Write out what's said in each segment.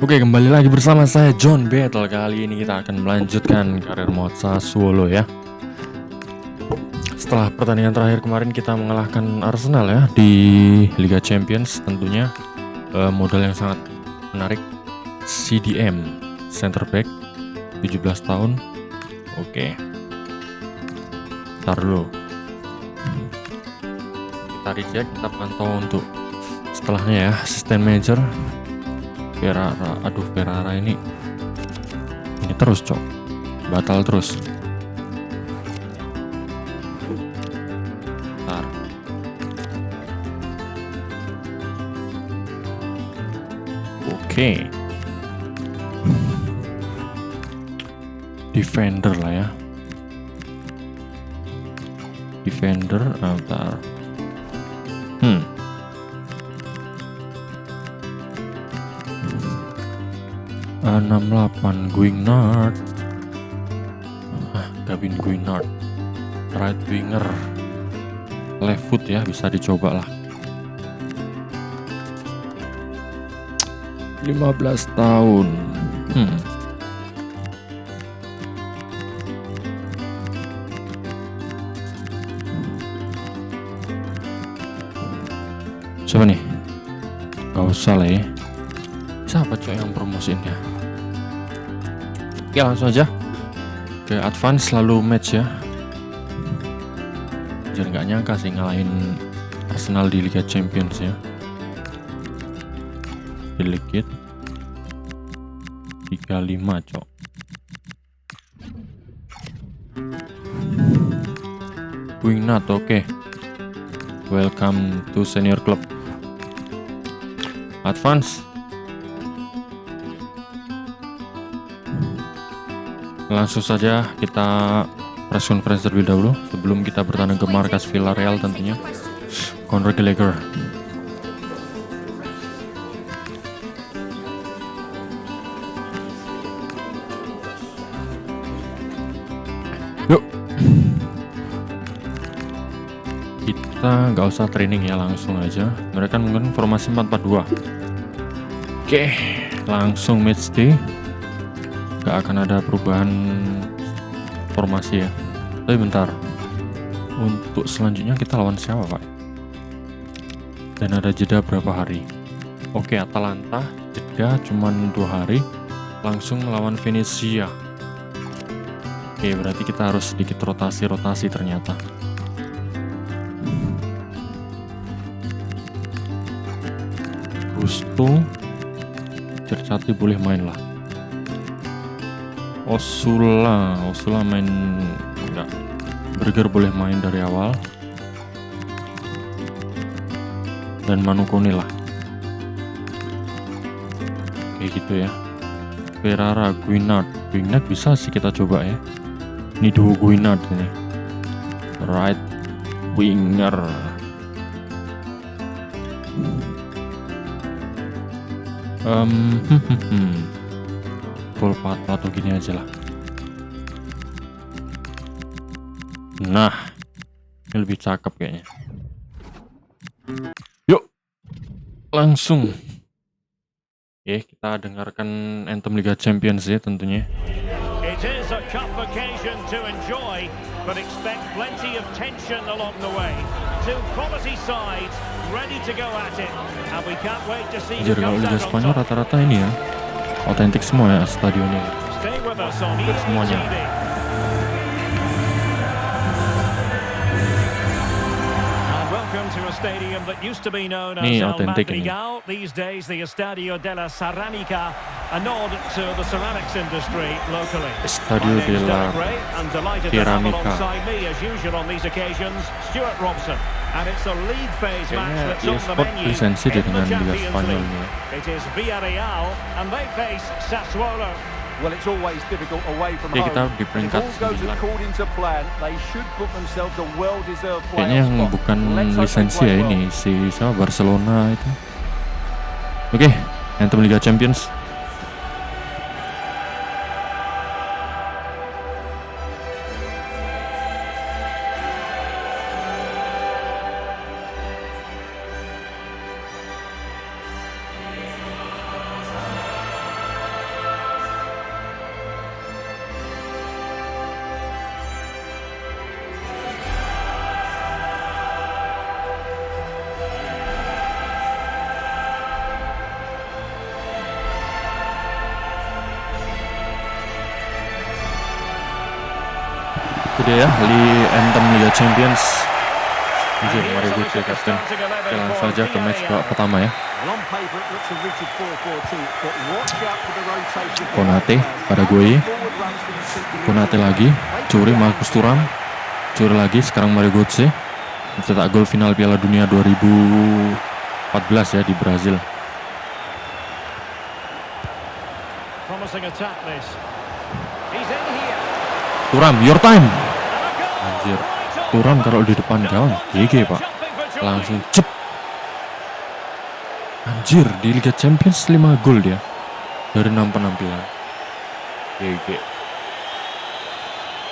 Oke, kembali lagi bersama saya John Battle. Kali ini kita akan melanjutkan karir mode Sassuolo ya. Setelah pertandingan terakhir kemarin kita mengalahkan Arsenal ya di Liga Champions tentunya. Modal yang sangat menarik, CDM center back 17 tahun. Oke, ntar dulu kita reject, kita pantau untuk setelahnya ya. Assistant manager Ferrara ini terus cok, batal terus. Bentar. Oke. Defender lah ya. Defender, bentar. 68 Guignard, Gavin Guignard, right winger, left foot ya, bisa dicoba lah. 15 tahun. Siapa nih? Gak usah lah ya. Siapa cowok yang promosiin ya? Oke, langsung aja ke advance, lalu match ya. Jangan nggak nyangka sih ngalahin Arsenal di Liga Champions ya. Delegate 35 cok. Guignard, oke. Welcome to senior club. Advance. Langsung saja kita press conference terlebih dahulu sebelum kita bertanding ke markas Villarreal tentunya. Conor Gallagher. Yuk. Kita nggak usah training ya, langsung aja. Mereka mungkin formasi 4-4-2. Oke, langsung match day. Gak akan ada perubahan formasi ya. Tapi bentar, untuk selanjutnya kita lawan siapa pak? Dan ada jeda berapa hari? Oke, Atalanta jeda cuman 2 hari, langsung melawan Venezia. Oke, berarti kita harus sedikit rotasi ternyata. Gusto Cercati boleh main lah. Osula main enggak. Berger boleh main dari awal. Dan Manukoni lah. Kayak gitu ya. Ferrara, Guignard bisa sih kita coba ya. Ini duo Guignard ini. Right winger. Volpato atau gini aja lah. Nah, ini lebih cakep kayaknya. Yuk, langsung. Kita dengarkan anthem Liga Champions ya tentunya. It is a cup occasion to enjoy, but expect plenty of tension along the way. Two quality sides ready to go at it, and we can't wait to see who Kalau comes Liga out on Spanyol top. rata-rata ini ya, otentik semua ya stadionnya. Stay with us on Semuanya. ETV. And welcome to a stadium that used to be known as Nih, El otentik ini. Madrigal. These days, the Estadio della Ceramica, a nod to the ceramics industry locally. Estadio My name's della Derek Ray, and delighted to have Ceramica. alongside me as usual on these occasions, Stuart Robson. And it's a league phase match Kayaknya that's on the e-sport menu lisensi deh in the dengan Liga Champions Spanyol League. ini ya. It is Villarreal, and they face Sassuolo. Well, it's always difficult away from Oke, home. kita di If peringkat all goes 9. according to plan, they should put themselves a well-deserved Kayaknya yang playoff spot. bukan Let's hope they lisensi play ya well. ini si siapa, Barcelona itu. Oke, anthem Liga Champions. Itu dia ya, anthem Liga Champions. Anjir, Mario Götze kapten. Oke, langsung saja ke match pertama ya. Konate pada gue. Konate lagi, curi Marcus Thuram. Curi lagi, sekarang Mario Götze. Mencetak gol final Piala Dunia 2014 ya di Brazil. Thuram, your time. Anjir, Thuram kalau di depan gawang GG pak. Langsung cep. Anjir, di Liga Champions 5 gol dia dari 6 penampilan. GG.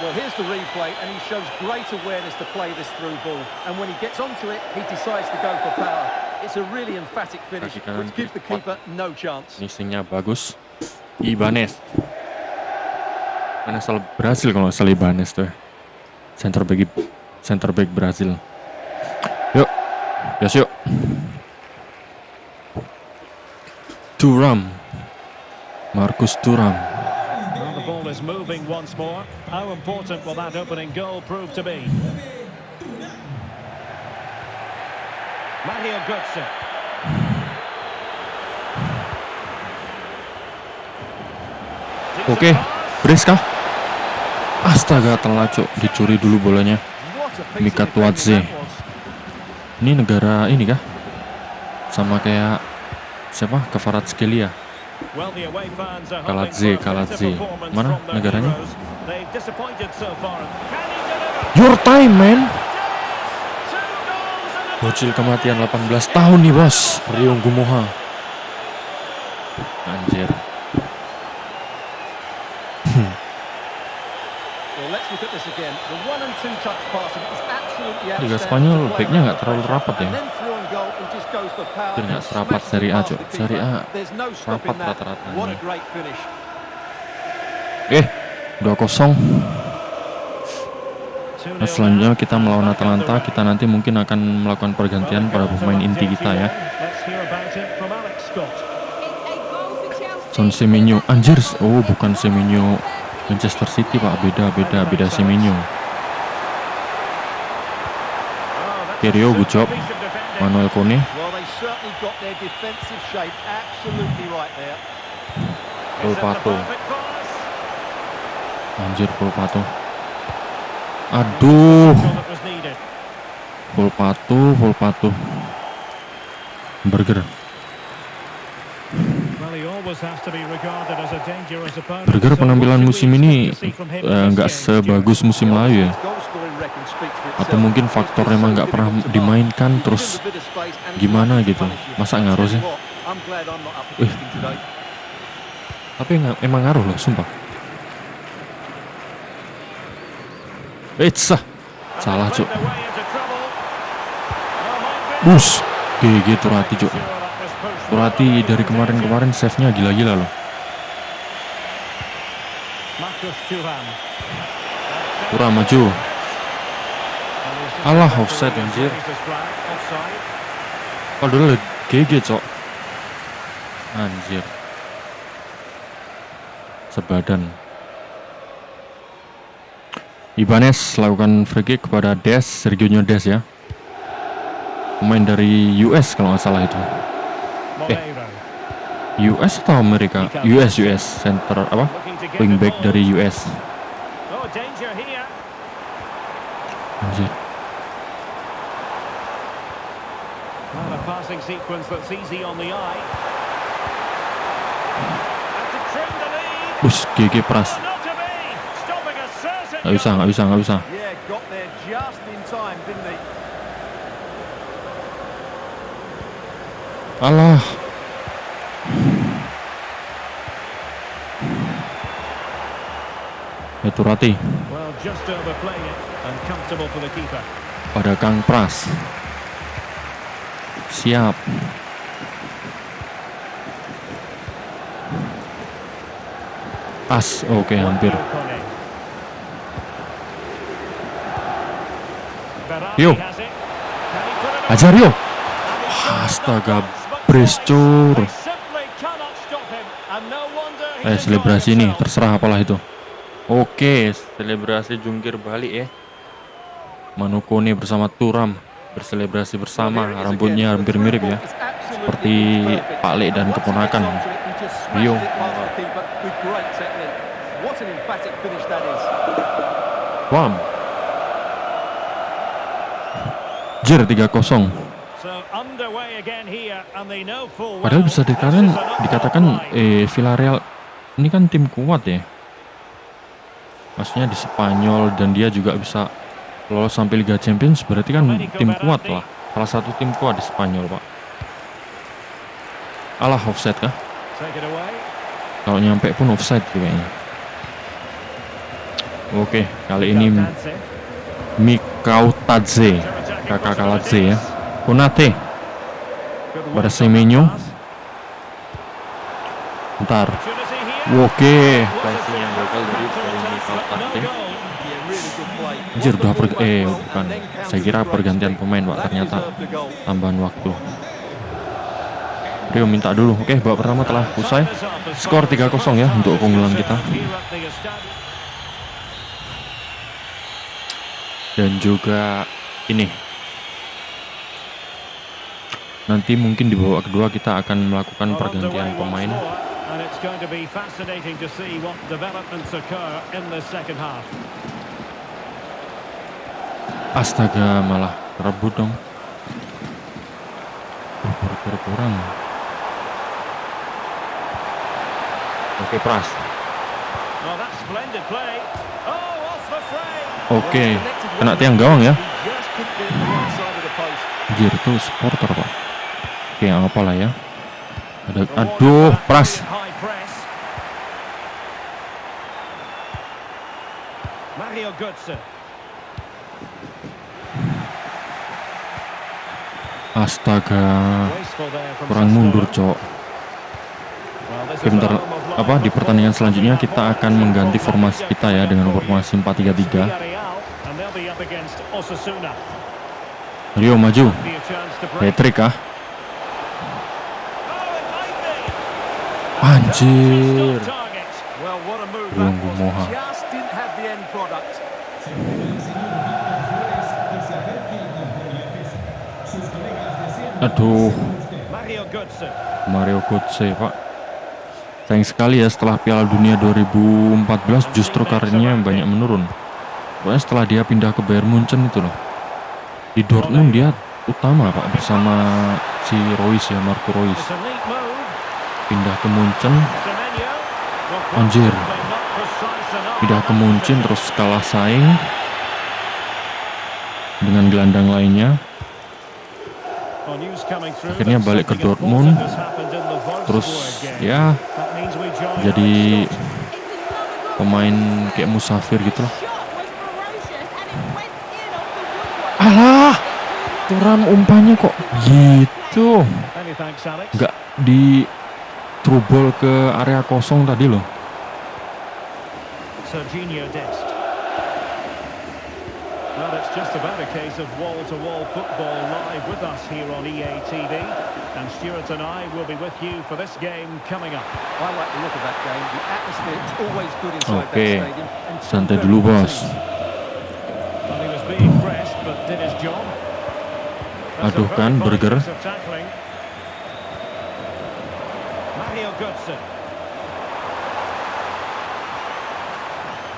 Well, here's the replay, and he shows great awareness to play this through ball. And when he gets onto it, he decides to go for power. It's a really emphatic finish, which gives the keeper no chance. Finishingnya bagus. Ibanez. Mana asal Brasil kalau nggak salah Ibanez tuh. Center back Brasil. Yuk, gas yuk. Thuram, Marcus Thuram. The ball is moving once more. How important will that opening goal prove to be? Mario Götze. Oke, brace kah? Astaga, telat cok, dicuri dulu bolanya. Mika Tuadze. Ini negara ini kah? Sama kayak siapa? Kvaratskhelia. Kaladze. Mana negaranya? Your time, man. Bocil kematian 18 tahun nih, bos. Rio Gumoha. Anjir. Liga Spanyol backnya nggak terlalu rapat ya. Nggak serapat Serie A, cok. Serie A rapat rata-rata. 2-0. Nah, selanjutnya kita melawan Atalanta. Kita nanti mungkin akan melakukan pergantian pada pemain inti kita ya. Son Semenyo. Anjir, oh bukan Semenyo Manchester City pak, beda Semenyo. Kerio, good job. Manuel Kone. Polpato. Anjir, Polpato. Aduh. Polpato. Burger. Burger penampilan musim ini nggak sebagus musim lalu ya. Atau mungkin faktor emang nggak pernah dimainkan terus gimana gitu. Masa ngaruh sih? Tapi emang ngaruh loh, sumpah. Salah cuk. Bus, GG Turati cuk. Turati dari kemarin save-nya gila-gila loh. Thuram maju. Alah, offside anjir. Padahal GG cok. Anjir. Sebadan. Ibanez lakukan free kick kepada Sergio Des ya. Pemain dari US kalau nggak salah itu. US atau Amerika? US center apa? Wingback dari US. Anjir. Bus GG Pras. Nggak bisa. Alah. Turati. Pada Kang Pras. Siap. Pas, oke, hampir. Yo. Ajar yo. Astaga, brescur. Selebrasi ini terserah apalah itu. Oke, selebrasi jungkir balik ya. Manukone bersama Thuram berselebrasi bersama, rambutnya hampir mirip ya, seperti Pak Le dan keponakan Rio. Wam. Jir 3-0. Padahal bisa dikatakan Villarreal ini kan tim kuat ya. Maksudnya di Spanyol, dan dia juga bisa lolos sampai Liga Champions, berarti kan tim kuat lah. Salah satu tim kuat di Spanyol, Pak. Alah, offside kah? Kalau nyampe pun offside kayaknya. Oke, kali ini Mikautadze, kakak Kaladze ya. Konate pada Semenyo. Bentar. Oke, passing yang gagal dari Mikautadze. Anjir, udah bukan. Saya kira pergantian pemain, Pak. Ternyata tambahan waktu. Rio minta dulu. Oke, babak pertama telah usai. Skor 3-0 ya untuk keunggulan kita. Dan juga ini. Nanti mungkin di babak kedua kita akan melakukan pergantian pemain. Astaga, malah rebut dong. Kurang. Oke, Pras. Oke, kena tiang gawang ya. Anjir, itu supporter, Pak. Oke, apalah ya. Aduh, Pras. Mario Götze. Astaga, kurang mundur, Cok. Oke, bentar. Di pertandingan selanjutnya kita akan mengganti formasi kita ya dengan formasi 4-3-3. Rio maju. Hat-trick kah? Anjir. Rio Gumoha. Aduh, Mario Götze, Pak. Sayang sekali ya, setelah Piala Dunia 2014 justru karirnya banyak menurun. Pokoknya setelah dia pindah ke Bayern Munchen itu loh. Di Dortmund dia utama, Pak, bersama si Reus ya, Marco Reus. Pindah ke Munchen. Anjir. Pindah ke Munchen terus kalah saing dengan gelandang lainnya. Akhirnya balik ke Dortmund, terus ya jadi pemain kayak musafir gitu loh. Alah, Thuram umpannya kok gitu, nggak di through ball ke area kosong tadi loh. Well, it's just about a case of wall-to-wall football live with us here on EA TV, and Stuart and I will be with you for this game coming up. I like the look of that game. The atmosphere is always good inside that stadium. Santai dulu, Bos. Well, he was being pressed, but did his job. Aduh kan, burger. Mario Götze.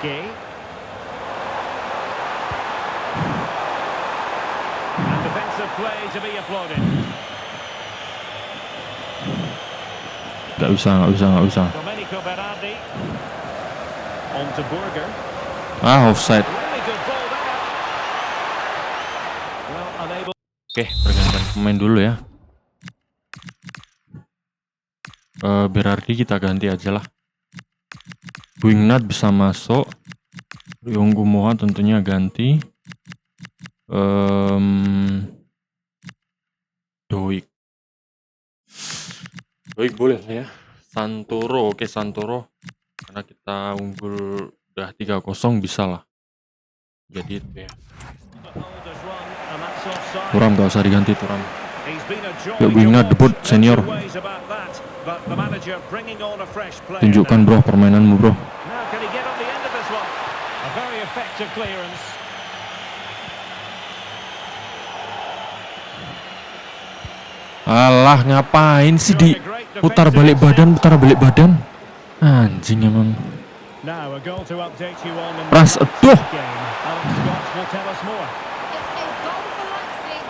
Gay. Play to be applauded. Nggak usah. Domenico Berardi. On to Burger. Offside. Really good ball there. Well, unable. Oke, pergantian pemain dulu ya. Berardi kita ganti aja lah. Wingnut bisa masuk. Rio Gumoha tentunya ganti. Doik boleh ya. Santoro, oke Santoro. Karena kita unggul udah 3-0 bisa lah. Jadi itu ya. Thuram gak usah diganti, Thuram. Yuk, Wingnut debut senior. Tunjukkan bro permainanmu bro. A very effective clearance. Alah, ngapain sih di putar balik badan, anjing emang. Now a goal to update you on in Ras, aduh. game. Alan Scott will tell us more. It's a goal for Leipzig.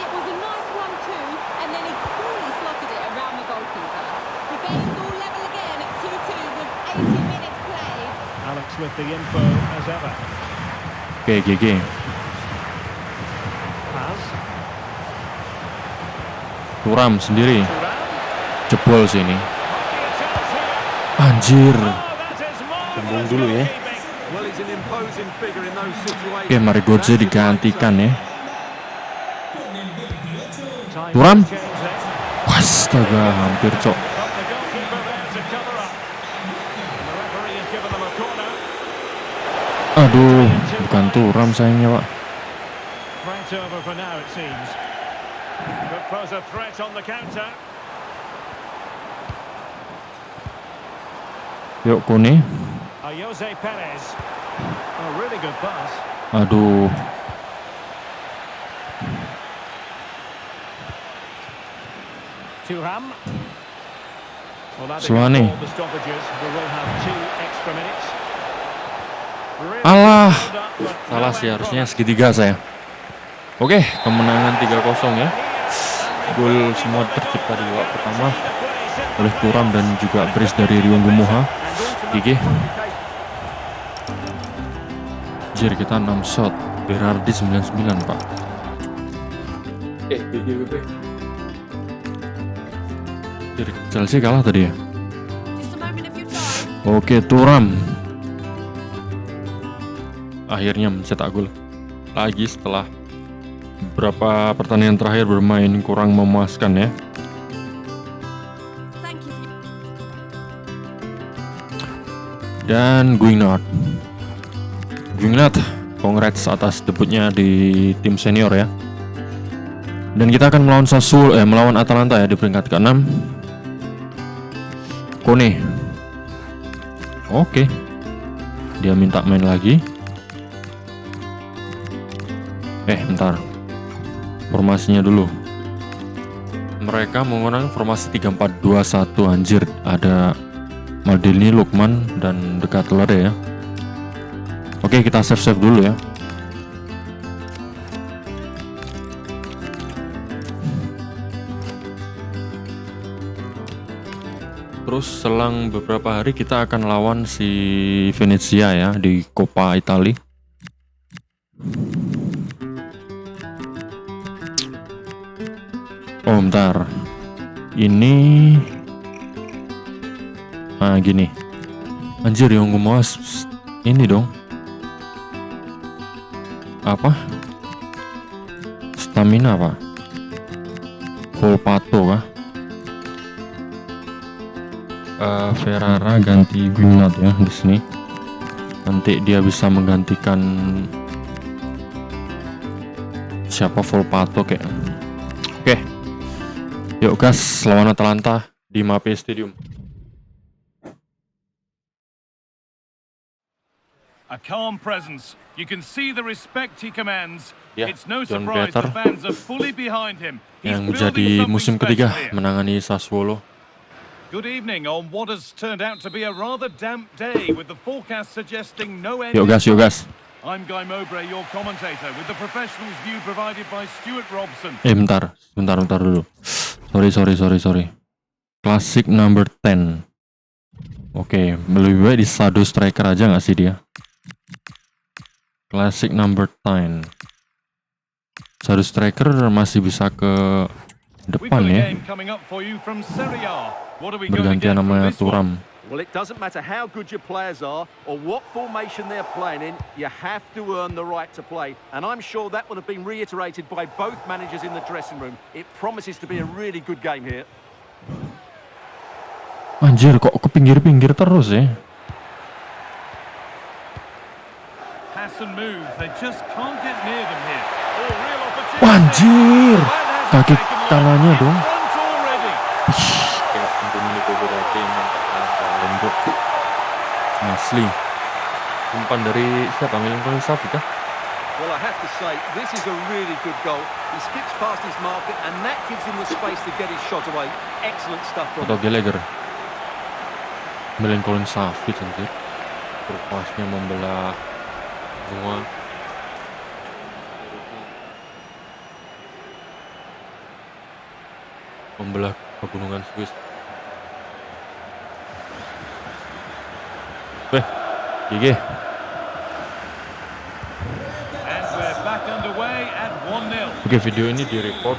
It was a nice one too, and then he coolly slotted it around the goalkeeper. The game's all level again at 2-2 with 80 minutes played. Alex with the info as ever. Oke, GG. Pass. Thuram sendiri. Thuram. Jebol sini. Hockey chance here. Anjir. Oh, that is marvellous Sambung dulu ya. goalkeeping. Well, he's an imposing figure in those situations. Oke, Mario Götze digantikan ya. Time Thuram. for change there. Astaga, hampir cok. But the goalkeeper there to cover up. And the referee has given them a corner. Aduh, bukan Thuram sayangnya, Pak. Threat over for now, it seems. Could pose a threat on the counter. Yuk, Kone. Jose Perez. A really good pass. Aduh. Thuram. Well, that Suwane. all the stoppages. We will have 2 extra minutes. Really Alah. build up, but no Salah sih, end harusnya product. segitiga saya. Oke, kemenangan 3-0 ya. Gol semua tercipta di babak pertama oleh Thuram dan juga brace dari Ryungu Moha. GG. Jir, kita 6 shot. Berardi 99, Pak. GG. Jir, Chelsea kalah tadi ya. Just a moment of your time. Oke, Thuram akhirnya mencetak gol lagi setelah beberapa pertandingan terakhir bermain kurang memuaskan ya. Thank you. Dan Guingat, congrats atas debutnya di tim senior ya. Dan kita akan melawan Atalanta ya di peringkat ke-6. Kone. Oke. Dia minta main lagi. Bentar. Formasinya dulu. Mereka menggunakan formasi 3-4-2-1, anjir. Ada Maldini, Lukman, dan Decathlon ya. Oke, kita save dulu ya. Terus selang beberapa hari kita akan lawan si Venezia ya di Coppa Italia. Oh, bentar. Ini gini. Anjir, yang gue mau ini dong. Apa? Stamina apa? Volpato kah? Ferrara ganti Guingat ya di sini. Nanti dia bisa menggantikan siapa, Volpato kayak. Oke. Yuk gas, lawan Atalanta di Mapei Stadium. A calm presence. You can see the respect he commands. Ya, It's no John surprise Peter the fans are fully behind him. He's yang building menjadi something musim special ketiga here. menangani Sassuolo. Good evening on what has turned out to be a rather damp day with the forecast suggesting no end. Yuk gas. I'm Guy Mowbray, your commentator, with the professional's view provided by Stuart Robson. Bentar dulu. Sorry. Classic number 10. Oke, lebih baik di shadow striker aja nggak sih dia? Classic number 10. Shadow striker masih bisa ke We've got depan a ya. game coming up for you from Serie A. What are we going to Bergantian get from namanya this one? Thuram. Well, it doesn't matter how good your players are or what formation they're playing in, you have to earn the right to play. And I'm sure that would have been reiterated by both managers in the dressing room. It promises to be a really good game here. Anjir, kok ke pinggir-pinggir terus ya? Pass and move. They just can't get near them here. Oh, real opportunity. Anjir, That hasn't kaki taken long. kanannya In dong. front already. Asli. Umpan dari siapa? Milinkovic Savic kah? Well, I have to say, this is a really good goal. He skips past his marker, and that gives him the space to get his shot away. Excellent stuff from Atau him. Gallagher? Milinkovic Savic anjir. Berpasnya membelah semua. Membelah pegunungan Swiss. GG. And we're back underway at 1-0. Oke, video ini direcord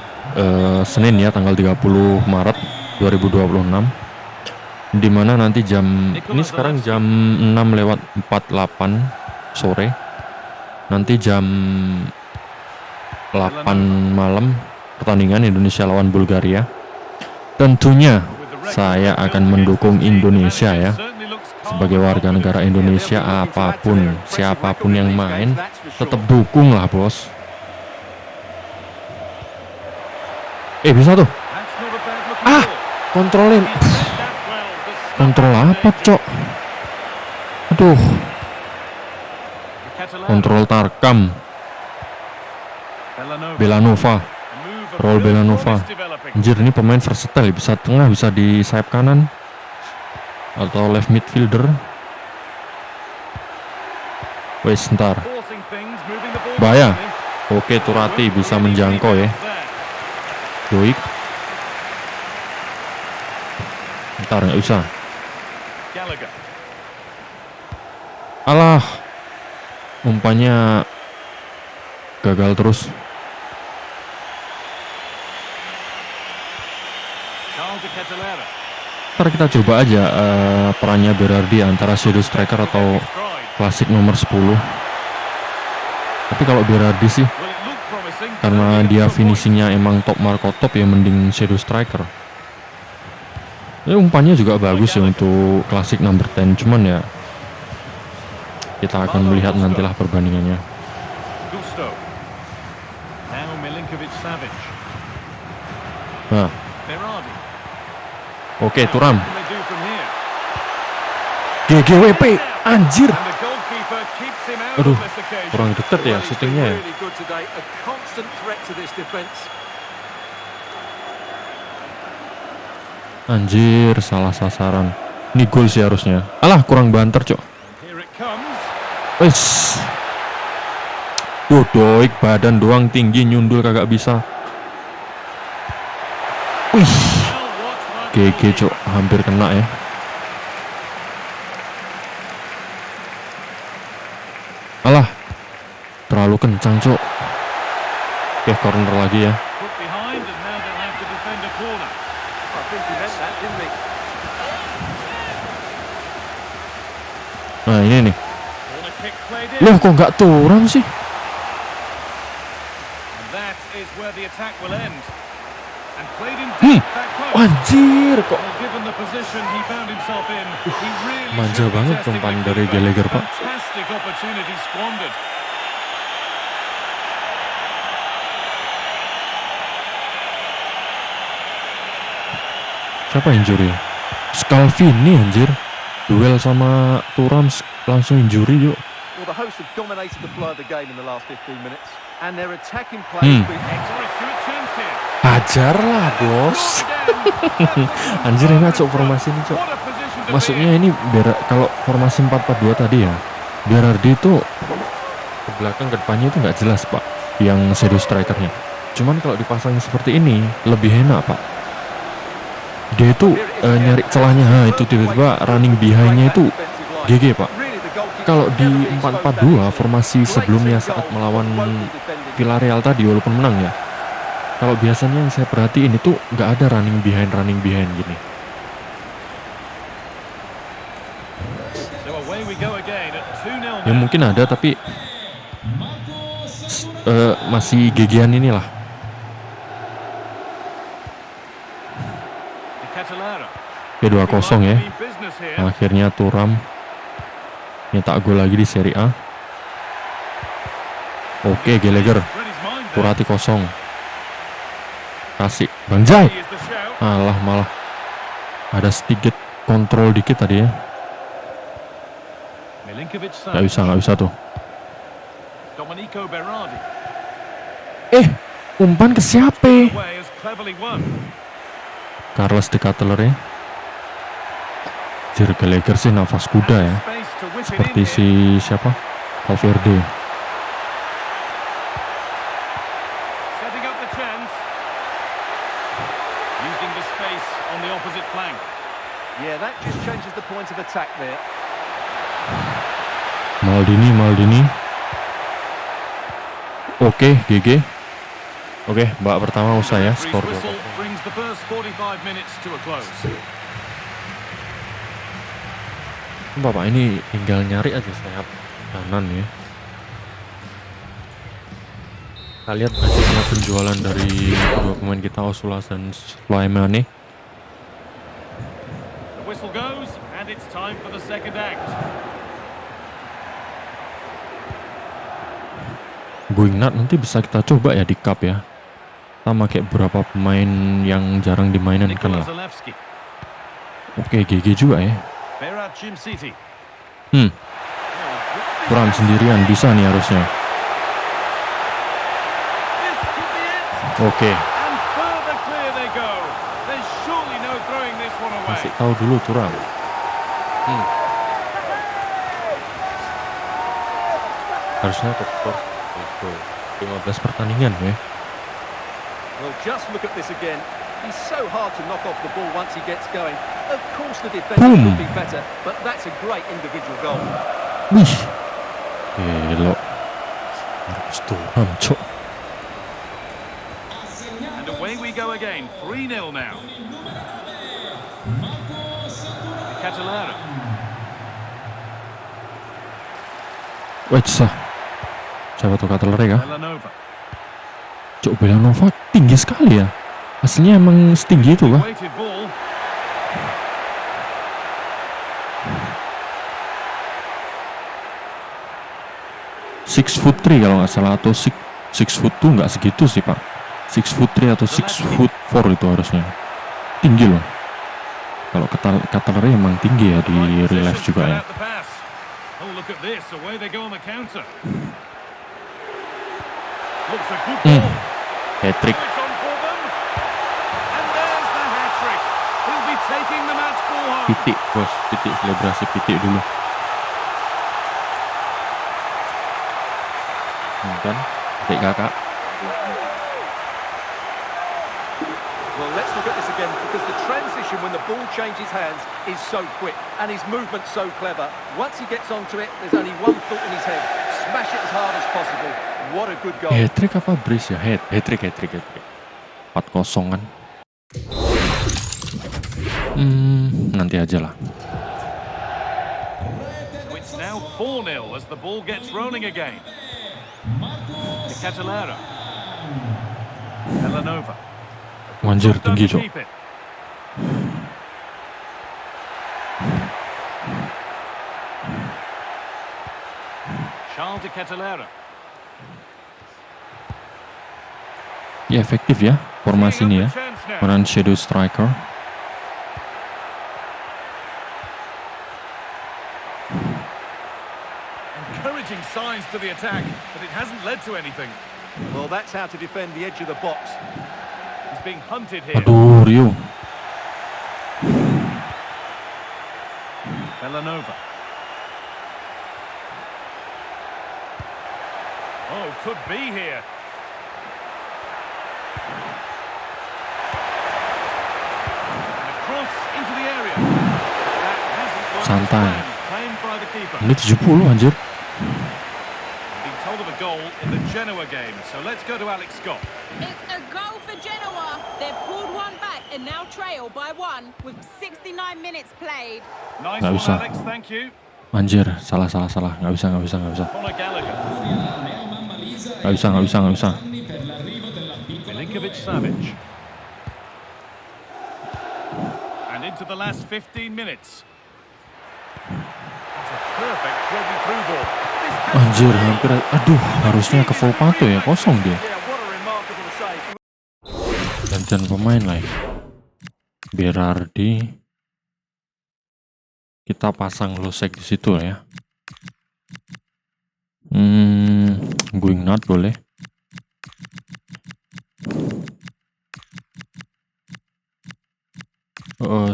Senin ya, tanggal 30 Maret 2026. Dimana nanti ini sekarang jam 6:48 sore. Nanti jam 8 malam pertandingan Indonesia lawan Bulgaria. Tentunya saya akan mendukung Indonesia ya. Sebagai warga negara Indonesia, apapun, siapapun yang main, tetap dukung lah bos. Bisa tuh. Kontrolin. Kontrol apa, Cok? Aduh. Kontrol Tarkam. Belanova. Raul Belanova. Anjir, ini pemain versatile, bisa tengah, bisa di sayap kanan atau left midfielder. Wes, ntar. Bahaya. Oke, Turati bisa menjangkau ya. Doik. Ntar nggak usah. Alah, umpannya gagal terus. Ntar kita coba aja perannya Berardi antara shadow striker atau klasik nomor 10. Tapi kalau Berardi sih, karena dia finishingnya emang top marko top, ya mending shadow striker. Umpannya juga bagus ya untuk klasik number 10, cuman ya kita akan melihat nantilah perbandingannya. Nah, oke, Thuram. GGWP, anjir. Aduh, kurang deket ya syutingnya ya. Anjir, salah sasaran. Ini gol sih harusnya. Alah, kurang banter, Cok. Wes. Doik badan doang tinggi, nyundul kagak bisa. Wih. GG, Cok, hampir kena ya. Alah, terlalu kencang, Cok. Oke, corner lagi ya. Nah, ini nih. Loh, kok nggak Thuram sih? Anjir, kok manja banget umpan dari Gallagher, Pak. Siapa injury? Scalvini anjir. Duel sama Thuram langsung injury yuk. Well, the hosts have dominated the flow of the game in the last 15 minutes, and their attacking play has been excellent. Hajar lah, bos. Anjir, enak, Cok, formasi ini, Cok. Maksudnya ini kalau formasi 4-4-2 tadi ya, Berardi itu ke belakang ke depannya itu nggak jelas, Pak, yang shadow strikernya. Cuman kalau dipasang seperti ini lebih enak, Pak. Dia itu nyari celahnya, itu tiba-tiba running behind-nya itu GG, Pak. Kalau di 4-4-2 formasi sebelumnya saat melawan Villarreal tadi, walaupun menang ya, kalau biasanya yang saya perhatiin itu nggak ada running behind gini. Ya mungkin ada, tapi masih GG-an inilah. Oke, 2-0 ya. Akhirnya Thuram nyetak gol lagi di Serie A. Oke, Gallagher. Turati kosong. Kasih Bang Jai. Alah, malah ada sedikit kontrol dikit tadi ya. Milinkovic-Savic. Nggak bisa tuh. Domenico Berardi. Umpan ke siapa? Away has cleverly won. Carlos de Ketelaere. Jir Gallagher sih nafas kuda ya. Space to whip it Seperti in si here. siapa? Valverde. Setting up the chance. Using the space on the opposite flank. Yeah, that just changes the point of attack there. Maldini. Oke, GG. Oke, babak pertama usai ya, Referee's skor 2-0. whistle brings the first 45 minutes to a close. Bapak ini tinggal nyari aja sayap kanan ya. Kita lihat banyaknya penjualan dari dua pemain kita, Osulas dan Slimani. The whistle goes and it's time for the second act. Guingat nanti bisa kita coba ya di cup ya. Kita pakai beberapa pemain yang jarang dimainkan Nikola lah. Zalewski. Oke, GG juga ya. Berat City. Kurang sendirian bisa nih harusnya. This could be it. Oke, And further clear they go. There's surely no throwing this one away. kasih tahu dulu Turam. Harusnya top skor itu 15 pertandingan ya. Well, just look at this again. He's so hard to knock off the ball once he gets going. Of course the defending Boom. would be better, but that's a great individual goal. Wih, elok. Harus Turam, cok. And away we go again. 3-0 now. Catalara. Wah, siapa tuh Ketelaere kah? Belanova. Cok, Belanova tinggi sekali ya. Aslinya emang setinggi itu kah? Weighted ball. Six foot 3 kalau nggak salah, atau six foot 2 nggak segitu sih pak. 6'3" atau 6'4" itu harusnya. Tinggi loh. Kalau Ketelaere emang tinggi ya di real life juga ya. Out the pass. Oh, look at this. Away they go on the counter. Looks a good ball. Hat-trick. It's on for them. And there's the hat-trick. He'll be taking the match ball home. Pitik bos, pitik, selebrasi pitik dulu. Kan, pitik kakak. Well, let's look at this again, because the transition when the ball changes hands is so quick, and his movement's so clever. Once he gets onto it, there's only one thought in his head: smash it as hard as possible. What a good goal. Hat-trick apa brace ya? Hat-trick. 4-0 kan. Nanti aja lah. So it's now 4-0 as the ball gets rolling again. To Catalara. Belanova. Anjir, Done tinggi to cok. keep it. Charles de Catalara. Ya efektif ya formasi ini ya. Peran shadow striker. Encouraging signs to the attack, but it hasn't led to anything. Well, that's how to defend the edge of the box. He's being hunted here. Aduh, Rio. Belanova. Oh, could be here. And across into the area. That hasn't worked as Santai. planned. Claimed by the keeper. Ini 70 anjir. Being told of a goal in the Genoa game. So let's go to Alex Scott. It's a goal for Genoa. They've pulled one back and now trail by 1 with 69 minutes played. Nice Nggak one, bisa. Alex. Thank you. Anjir, salah. Nggak bisa. Conor Gallagher. Nggak bisa. Milinkovic-Savic. And into the last 15 minutes. It's a perfect through ball. This has Anjir, to be. hampir. Aduh, harusnya ke Volpato ya, kosong dia. Yeah, what a remarkable save. Gantian pemain lah ya. Berardi. Kita pasang Losek di situ ya. Going not boleh.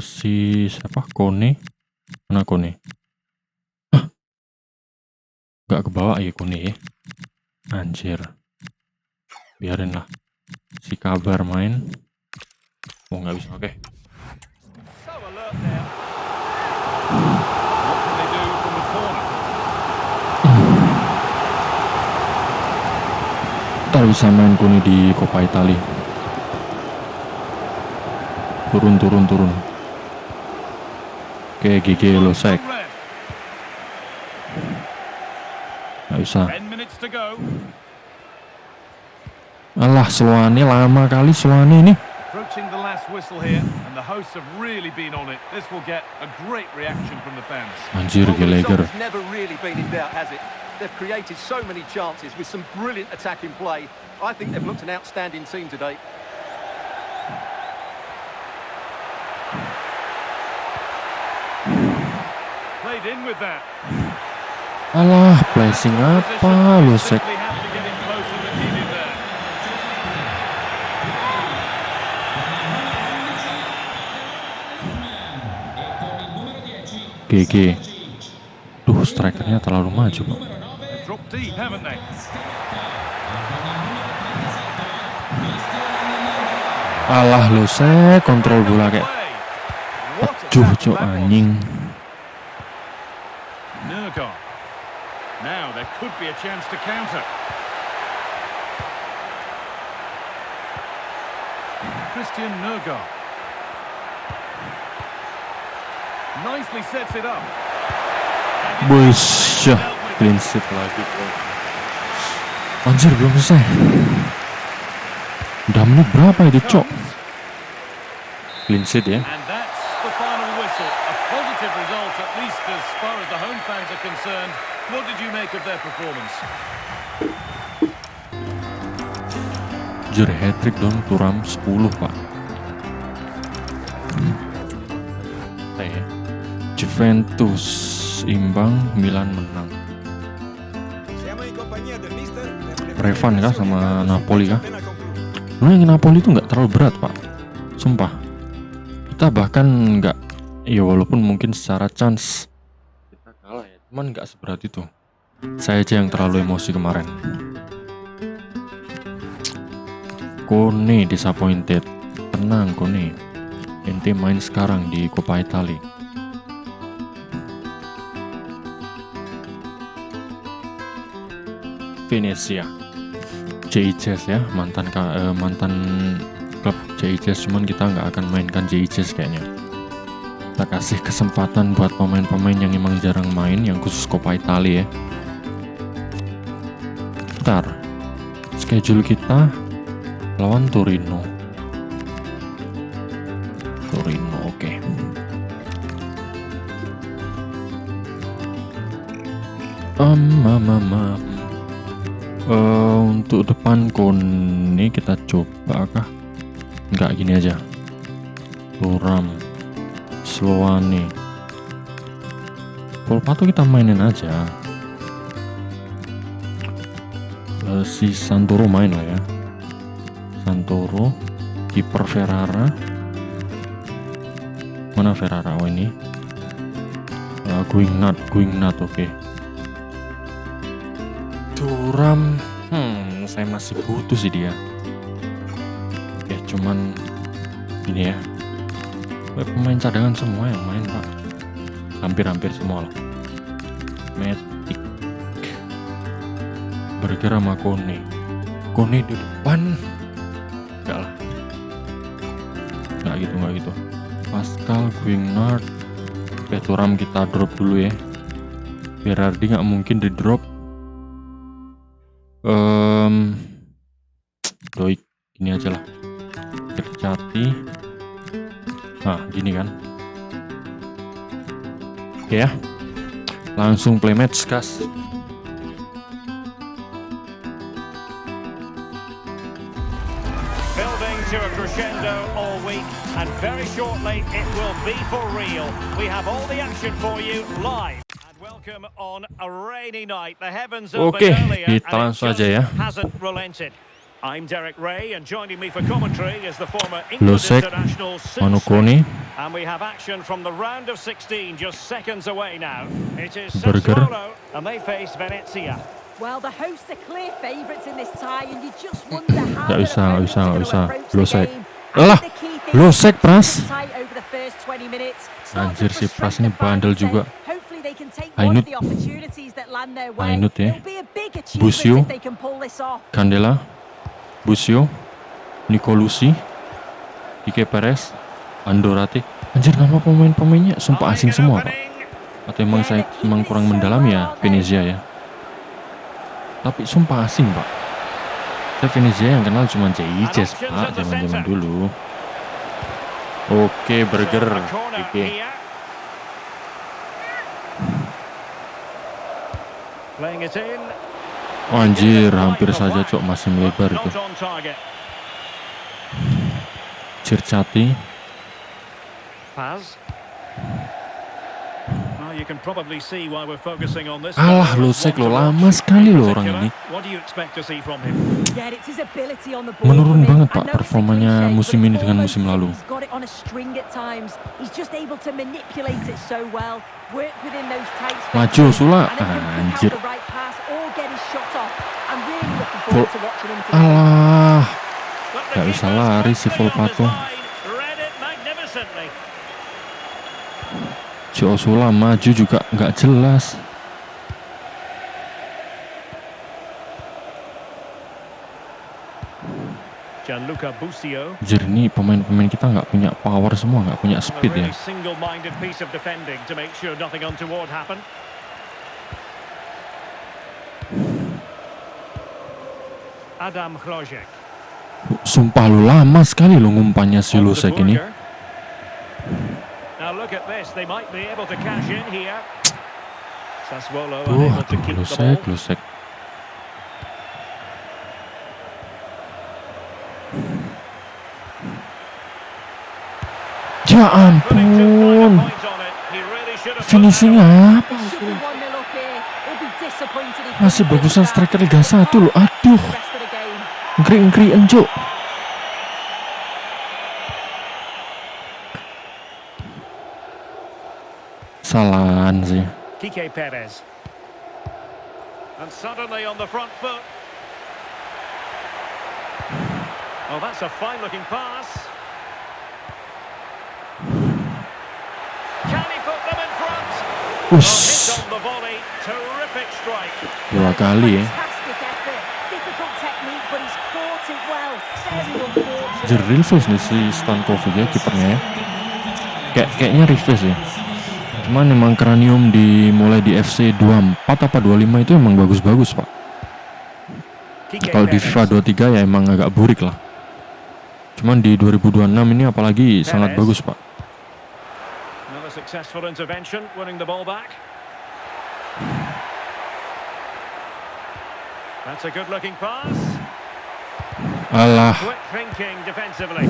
Si siapa? Kone? Mana Kone? Gak kebawa ya Kone ya. Anjir. Biarin lah. Si kabar main. Oh nggak bisa, oke. So alert there. What can they do from the corner? Ntar bisa main Kone di Coppa Italia. Turun. Oke, GG Losek. Red. Nggak bisa. 10 minutes to go. Alah, Sloane lama kali Sloane ini. Approaching the last whistle here, and the hosts have really been on it. This will get a great reaction from the fans. Anjir, Well, the Gallagher. result's never really been in doubt, has it? They've created so many chances with some brilliant attacking play. I think they've looked an outstanding team today. Played in with that. Alah, placing apa Losek? Simply have to get in closer than needed there. GG. Duh, strikernya terlalu maju, Pak. They've dropped deep, haven't they? Alah, Losek kontrol bola kayak Play. What a juh, tackle cok that was. anjing. Nurgar. Now there could be a chance to counter. Christian Nurgar. Nicely sets it up. And it- Busyah, clean sheet lagi, bro. Anjir, belum selesai. Udah menit berapa itu, cok? Clean sheet ya. And that's the final whistle. A positive result, at least as far as the home fans are concerned. What did you make of their performance? Anjir, hat-trick dong, Thuram 10, Pak. Juventus imbang, Milan menang. Revan kah sama Napoli kah? Yang Napoli itu nggak terlalu berat, Pak. Sumpah. Kita bahkan nggak, ya walaupun mungkin secara chance kita kalah ya, cuman nggak seberat itu. Saya aja yang terlalu emosi kemarin. Kone disappointed. Tenang Kone. Ente main sekarang di Coppa Italia. Venezia. JICS ya, mantan klub JICS, cuman kita nggak akan mainkan JICS kayaknya. Kita kasih kesempatan buat pemain-pemain yang emang jarang main, yang khusus Coppa Italia ya. Bentar, schedule kita lawan Torino, oke. Untuk depan Kone kita coba kah? Enggak, gini aja. Thuram, Sloane, Volpato kita mainin aja. Si Santoro main lah ya. Santoro, kiper Ferrara. Mana Ferrara? Oh ini. Going not, oke. Thuram, saya masih butuh sih dia. Ya cuman ini ya. Pemain cadangan semua yang main, Pak. Hampir semua lah. Matic, Berger sama Kone di depan. Enggak lah. Enggak gitu. Pascal, Guignard. Thuram kita drop dulu ya. Berardi nggak mungkin di drop. Doik ini aja lah. Kercati. Nah, gini kan. Oke ya. Langsung play match, gas. Building to a crescendo all week, and very shortly it will be for real. We have all the action for you live. Welcome on a rainy night. The heavens Oke, opened earlier kita and it langsung just aja ya. hasn't relented. I'm Derek Ray, and joining me for commentary is the former England Losek, international Sid Manukoni, Smith. And we have action from the round of 16 just seconds away now. It is Burger. Sassuolo, and they face Venezia. Well, the hosts are clear favourites in this tie, and you just wonder how Nggak their bisa, nggak opponents bisa, are nggak going to bisa. approach the Losek. game. I Alah, think the key thing Losek, is Pras. keep it tight over the first 20 minutes. Start to Anjir, si frustrate Pras ini the fans bandel and juga. hopefully they can take Ainut. one of the opportunities that land their way. Ainut ya. It'll be a big achievement Busio. if they can pull this off. Candela, Busio, Nicolucci, Ike Perez, Andorati. Anjir, nama pemain-pemainnya sumpah asing semua, Pak. Atau emang saya emang kurang mendalam ya Venezia ya. Tapi sumpah asing, Pak. Saya Venezia yang kenal cuma Jez, Pak, zaman-zaman dulu. Oke, Burger. A corner Oke. here. Playing it in. Oh, anjir, hampir saja Cok masih melebar Not itu. on target. Circati, Paz. Well, you can probably see why we're focusing on this. alah Losek lo, lama sekali lo orang ini. What do you expect to see from him? Yeah, it's his ability on the ball Menurun for me. banget, I Pak, know it's a performanya cliche, musim but ini it's dengan almost musim as if lalu. He's got it on a string at times. He's just able to manipulate it so well, work within those tight spaces, Maju, Sula. and then can pick Anjir. out the right pass or get his shot off. I'm really looking forward to watching him today. Alah, But the nggak bisa keeper's lari si comfortably on his Volpato. line. Read it magnificently. Si Osula maju juga nggak jelas. Gianluca Busio. Anjir, ini pemain-pemain kita nggak punya power semua, nggak punya A speed ya. really single-minded piece of defending to make sure nothing untoward happened. Adam Hrojek. Sumpah lu lama sekali lo ngumpannya si On to Losek ini. Burger. Now look at this, they might be able to cash in here. Sassuolo unable to Aduh, keep the Losek, ball. Losek. Ya Putting too fine a ampun, point on it. He really should have put that finishing away. apa? Should be 1-0 up here. He'll be disappointed he Masih couldn't bagusan finish that. striker Liga 1 lo. Aduh, The rest of the game. ngeri-ngeri enjo. Salahan sih. Kike Perez. And suddenly on the front foot. Oh, that's a fine-looking pass. Can he put them in front? Oh, hit Ush, on the volley. Terrific strike. 2 kali ya. Fantastic effort. Difficult technique, but he's caught it well. Very unfortunate. Anjir, real face nih si Stankovic ya kipernya ya. Kayaknya real face ya. Cuman emang Cranium dimulai di FC 24 apa 25 itu emang bagus-bagus, Pak. Kike Kalau di Perez. FIFA 23 ya emang agak burik lah. Cuman di 2026 ini apalagi sangat bagus, Pak. Another successful intervention, winning the ball back. That's a good-looking pass. Alah, Quick thinking defensively.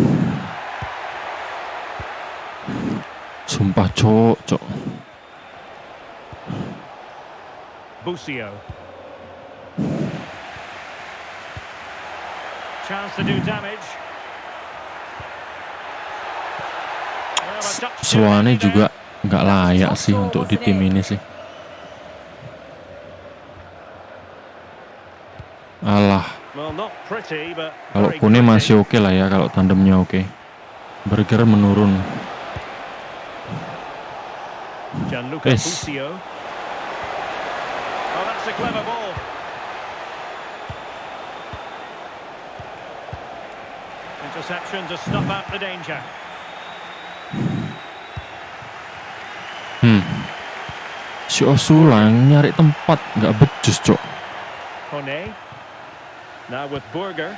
sumpah cok. Busio. Chance to do damage. Well, a touch too Sloane many there. juga nggak layak sih untuk di tim ini sih. Alah, Well, not pretty, but kalau very Kone gritty. masih oke lah ya, kalau tandemnya oke. Burger menurun. Gianluca Yes. Busio. Oh, that's a clever ball. Interception to snuff out the danger. Si Osula nyari tempat nggak becus, cok. Kone. Now with Burger.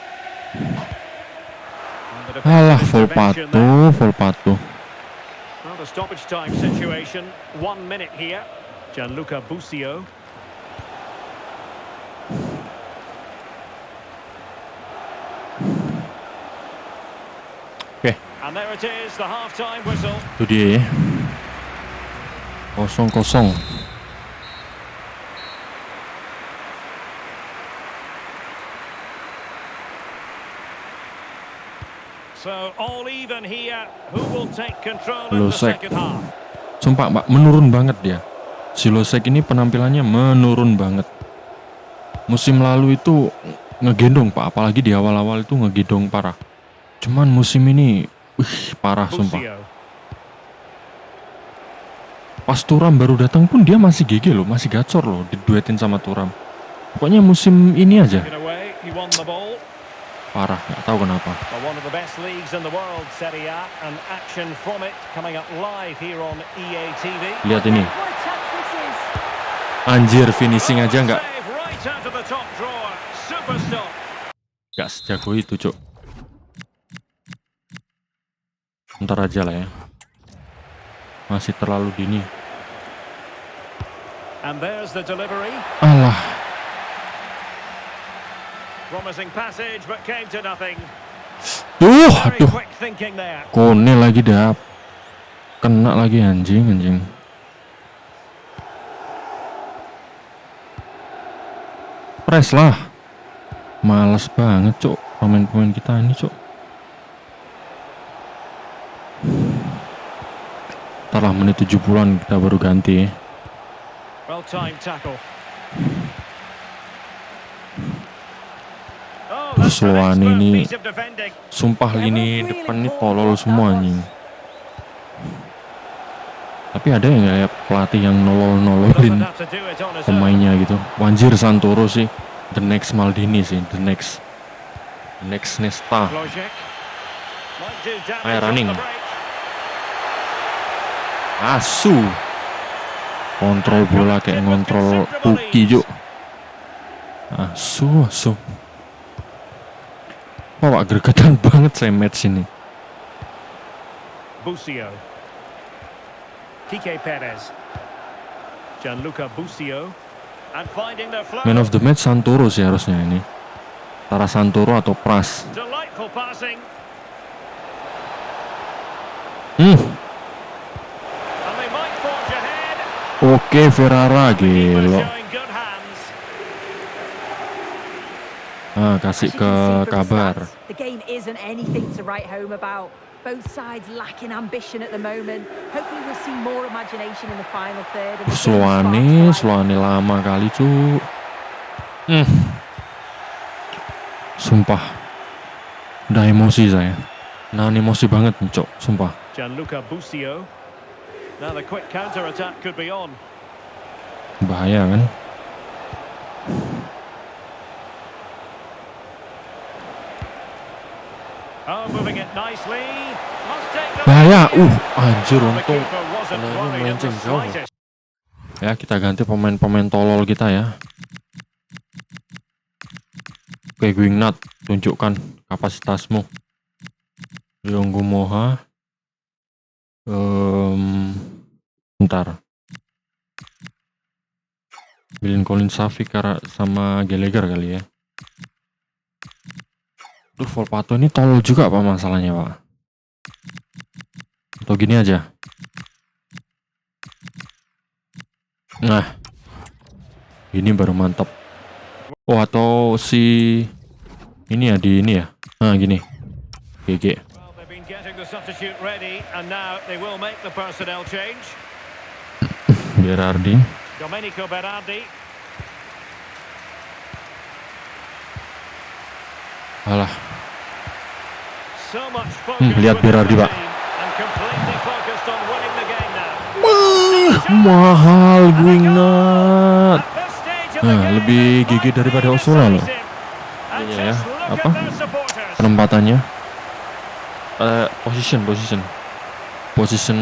And the Alah, defensive intervention there. Volpato. Well, the stoppage time situation. 1 minute here. Gianluca Busio. Oke, And there it is, the half-time whistle. itu dia ya. 0-0. So all even here. Who will take control in the Losek. second half? Sumpah Mbak, menurun banget dia. Si Losek ini penampilannya menurun banget. Musim lalu itu ngegendong Pak, apalagi di awal-awal itu ngegendong parah. Cuman musim ini, parah sumpah. Busio. Pas Thuram baru datang pun dia masih GG loh, masih gacor loh, diduetin sama Thuram. Pokoknya musim ini aja, Taken away. He won the ball. parah, nggak tahu kenapa. Well, one of the best leagues in the world, Serie A, and action from it coming up live here on EA TV. Lihat ini, What a chance this is. anjir finishing aja nggak Save right out of the top drawer. Super stop. sejago itu cuk. Ntar aja lah ya, masih terlalu dini. And there's the delivery. Alah, Promising passage, but came to nothing. duh, Very aduh, quick thinking there. Kone lagi dap, kena lagi anjing. Press lah, males banget cuk pemain-pemain kita ini cuk. Ntar lah menit 70-an kita baru ganti. Well timed tackle. Oh, Terus that's an Loan expert ini, piece of defending. sumpah lini depan ini tolol semua anjing. Tapi ada yang kayak pelatih yang Doesn't nolol-nololin have to do it on his own. pemainnya gitu. Wanjir Santoro sih, the next Maldini sih, the next Nesta. Lojek. Might do damage Ayo, on running. the break. Asu, kontrol bola kayak ngontrol Puki juk. Asu. Wah, gregetan banget saya match ini. Busio. Kike Perez. Gianluca Busio. And finding the flow. Man of the match Santoro sih harusnya ini. Antara Santoro atau Pras. Delightful passing. Hmm. And they might forge ahead. Oke, Ferrara Keeper gelo. showing good hands. Kasih As you ke can see from the kabar. stats, the game isn't anything to write home about. Both sides lacking ambition at the moment. Hopefully we'll see more imagination in the final third. and the game sparks life. Sloane lama kali cu. Sumpah, udah emosi saya. Nah, emosi banget nih cok, sumpah. Gianluca Busio. Now the quick counter attack could be on. Bahaya kan? Oh, moving it nicely. Must take the Bahaya, anjir The untung. keeper wasn't Bola worried in the melenceng jauh. slightest. Ya, kita ganti pemain-pemain tolol kita ya. Oke, Guingat, tunjukkan kapasitasmu. Yonggu Moha. Bentar. Bilin Colin Safi sama Gallagher kali ya. Duh, Volpato ini tolol juga apa masalahnya, Pak? Atau gini aja. Nah, ini baru mantap. Oh, atau si ini ya, di ini ya. Nah, gini. GG. Well, they've been getting the substitute ready, and now they will make the personnel change. Berardi. Domenico Berardi. Alah, So much focus lihat with the Berardi, Pak. team, and completely focused on winning the game now. Mahal Guingat. At this stage of the Nah, game, lebih it gigi might daripada be Osula loh. decisive. And Iya ya, just look apa? at their supporters. Penempatannya. Position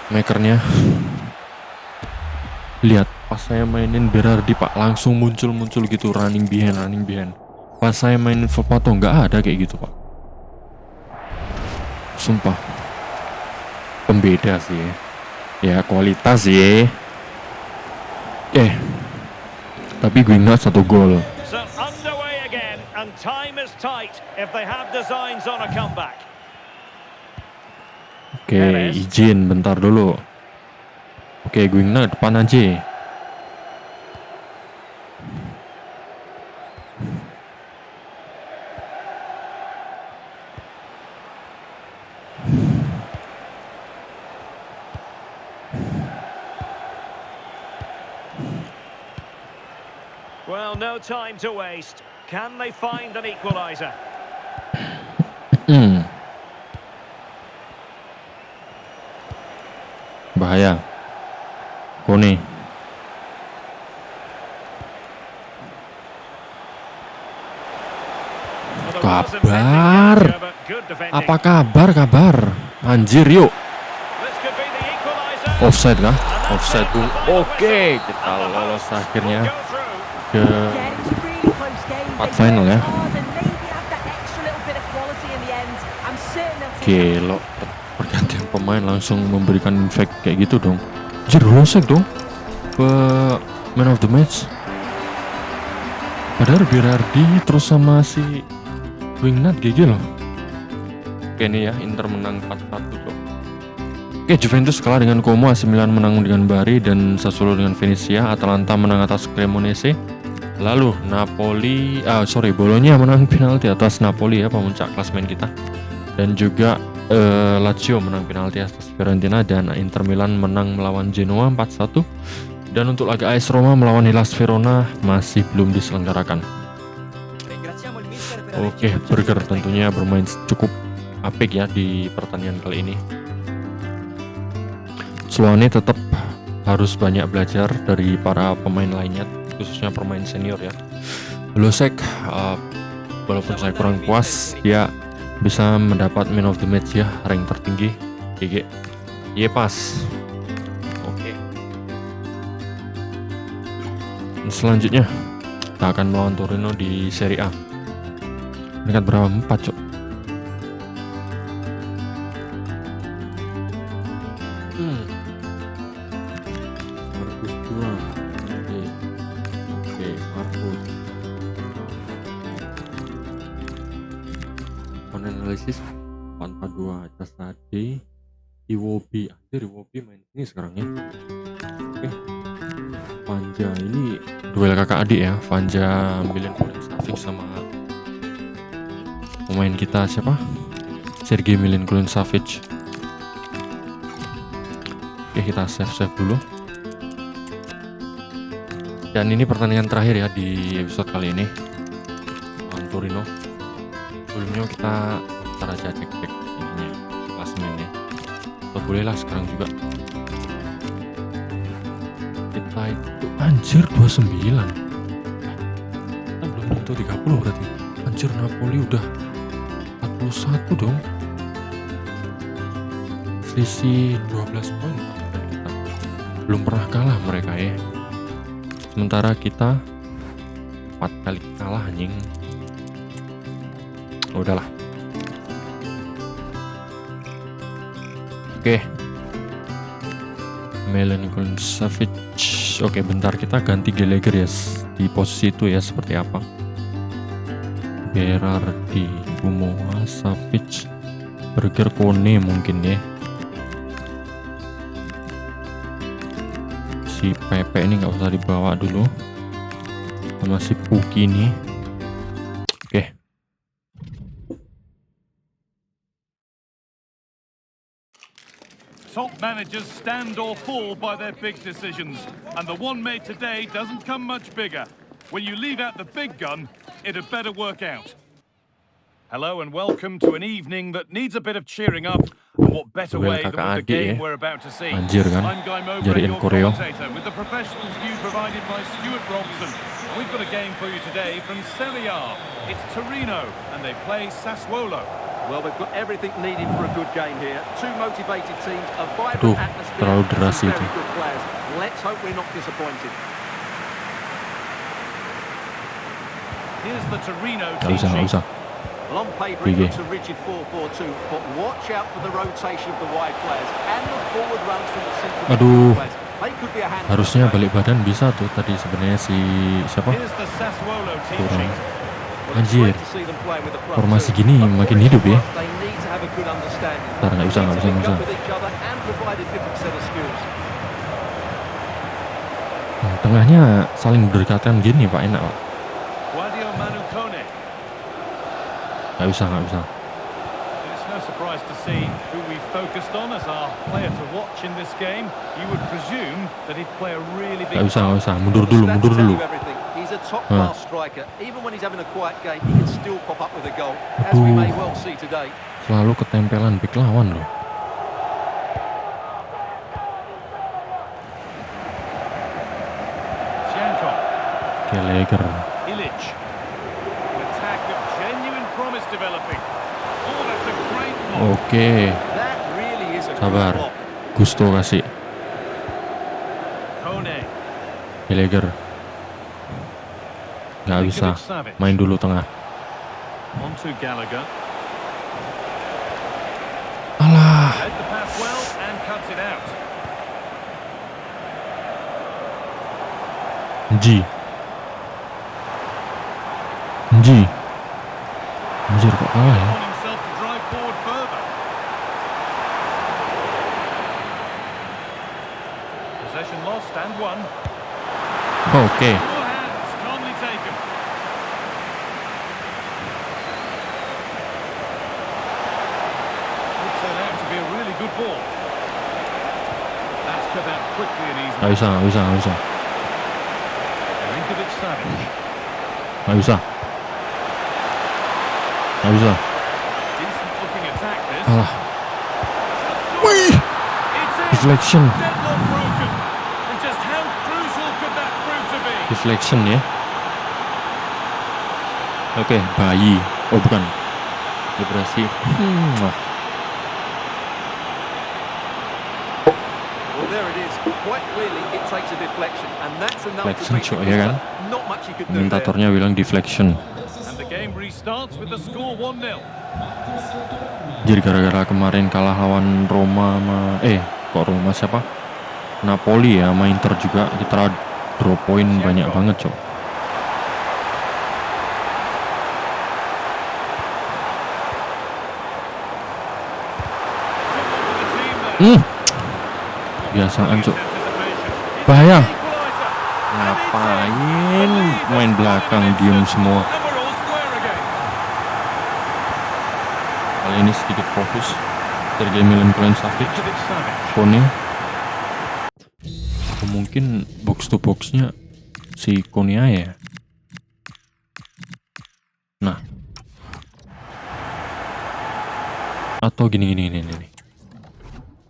makernya. Lihat, pas saya mainin Berardi Pak, langsung muncul gitu running behind. Pas saya mainin Volpato nggak ada kayak gitu Pak. Sumpah. Pembeda sih ya. Ya kualitas ya. Tapi Guingat 1 gol. So underway again, and time is tight if they have designs on a comeback. Oke, izin bentar dulu. Oke, Guingat depan aja. Well, no time to waste. Can they find an equaliser? Bahaya. Kone. Kabar. Apa kabar? Anjir, yuk. Offside kah? Offside tuh. Oke, kita lolos akhirnya ke part final ya. Gelo, pergantian pemain langsung memberikan efek kayak gitu dong. Anjir, losek dong ke man of the match. Padahal Berardi terus sama si Wingnut GG loh. Oke nih ya, Inter menang 4-1 tuh. Oke, Juventus kalah dengan Como, AC Milan menang dengan Bari, dan Sassuolo dengan Venezia. Atalanta menang atas Cremonese. Lalu Bologna menang penalti atas Napoli ya, pemuncak klasemen kita. Dan juga Lazio menang penalti atas Fiorentina, dan Inter Milan menang melawan Genoa 4-1. Dan untuk laga AS Roma melawan Hellas Verona masih belum diselenggarakan. Oke, Berger tentunya bermain cukup apik ya di pertandingan kali ini. Sloane tetap harus banyak belajar dari para pemain lainnya, khususnya pemain senior ya. Losek, walaupun saya kurang puas, dia bisa mendapat man of the match ya, rank tertinggi. GG. Pas. Oke. Selanjutnya kita akan melawan Torino di Serie A. Peringkat berapa? 4, cok. Marcus 2. Oke, Marcus. Analisis 4-4-2 atas tadi. Iwobi, anjir Iwobi main ini sekarang ya. Oke. Vanja, ini duel kakak adik ya. Vanja Milinkovic Savic sama pemain kita siapa? Sergei Milinkovic Savic. Oke, kita save dulu. Dan ini pertandingan terakhir ya di episode kali ini, lawan Torino. Sebelumnya kita aja cek ininya, klasemennya. Atau bolehlah sekarang juga. Kita itu anjir 29. Kita belum tentu 30 berarti. Anjir, Napoli udah 41 dong. Selisih 12 poin dari kita. Belum pernah kalah mereka ya. Sementara kita 4 kali kalah anjing. Udahlah. Oke. Milinkovic Savic. Oke, bentar kita ganti Gallagher ya di posisi itu ya, seperti apa. Berardi, Gumoa, Savic, Berger, Kone mungkin ya. Si Pepe ini nggak usah dibawa dulu. Sama si Puki ini. Oke. Top managers stand or fall by their big decisions, and the one made today doesn't come much bigger. When you leave out the big gun, it had better work out. Hello and welcome to an evening that needs a bit of cheering up, and what better way than with the game we're about to see. Anjir kan, I'm Guy Mowbray, jadiin your koreo. commentator, with the professionals view provided by Stuart Robson. And we've got a game for you today from Serie A. It's Torino, and they play Sassuolo. Well, we've got everything needed for a good game here. Two motivated teams, a vibrant Tuh, atmosphere, terlalu and deras some itu. very good players. Let's hope we're not disappointed. Here's the Torino Nggak team usah. sheet. Well, on paper, it GG. looks a rigid 4-4-2, but watch out for the rotation of the wide players and the forward runs from the central Aduh. players. They could be a handful. Harusnya balik badan bisa tuh tadi sebenarnya si siapa? Here's the Sassuolo team Kurang. sheet. Well, it's Anjir. great to see them playing with the front Formasi two. gini But makin for it to hidup ya. work, they need to have a good understanding. Ntar, nggak bisa. They need to link up with each other and provide a different set of skills. Tengahnya saling berdekatan gini Pak, enak Pak. Guadio Manukone. Nggak bisa. It's no surprise to see who we focused on as our player to watch in this game. You would presume that he'd play a really big Nggak usah. The Mundur stats dulu. tell you everything. He's a top-class striker. Even when he's having a quiet game, he can still pop up with a goal, as we may well see today. Selalu ketempelan bek lawan loh. Shankov. Gallagher. Illich. An attack of genuine promise developing. Oh, that's a great ball. Oke, That really is a good sabar. block. Gusto kasih. Kone. Gallagher. Nggak bisa. Main dulu tengah. On to Gallagher. Alah. Led the pass well and cuts it out. Nji. Anjir kok kalah ya? On himself to drive forward further. Possession lost and won. Oke. Full hands, calmly taken. Would turn out to be a really good ball. That's cut out quickly and easily. Nggak bisa. Milinkovic-Savic. Nggak bisa. Decent looking attack this. Alah. Wih! Deflection. Deadlock broken. And just how crucial could that prove to be? Deflection ya. Oke, bayi. Oh bukan. Vibrasi. Well, there it is. Quite clearly, it takes a deflection, and that's enough to Deflection, beat the cuy, ya kan? keeper. Not much you could do there. Komentatornya bilang deflection. And the game restarts with the score 1-0. Jadi gara-gara kemarin kalah lawan Roma sama kok Roma siapa? Napoli ya, sama Inter juga kita draw point banyak banget, cok. Biasaan, cok. Bahaya. Ngapain main belakang diem semua? Kali ini sedikit fokus dari Milinkovic-Savic, Kone. Atau mungkin box to boxnya si Kone ya. Nah, atau gini.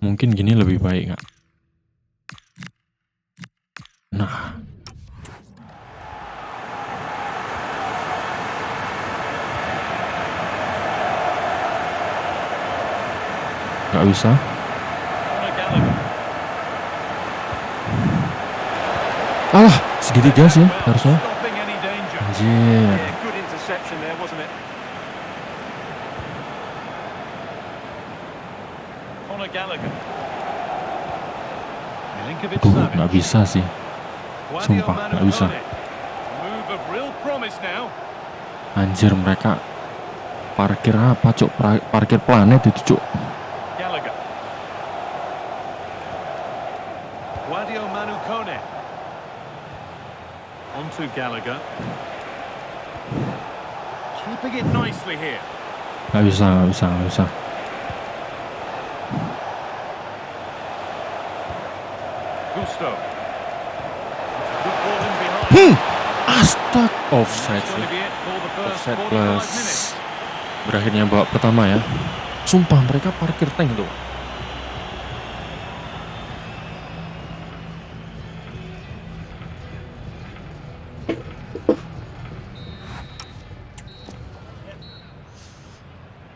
Mungkin gini lebih baik nggak? Nah, nggak bisa. Alah, segitiga sih harusnya. Anjir. Yeah, good interception there, wasn't it? Conor Gallagher. Nggak bisa sih. Sumpah, nggak bisa. Move of real promise now. Anjir, mereka parkir apa, cok? Parkir planet itu, cok. Gallagher. Guadio Manu Kone. On to Gallagher. Keeping it nicely here. Nggak bisa. Gusto. It's a good ball in behind. Astag, offside It's sih. going to be it for the first Offside 45 plus minutes. berakhirnya babak pertama ya. Sumpah mereka parkir tank tuh.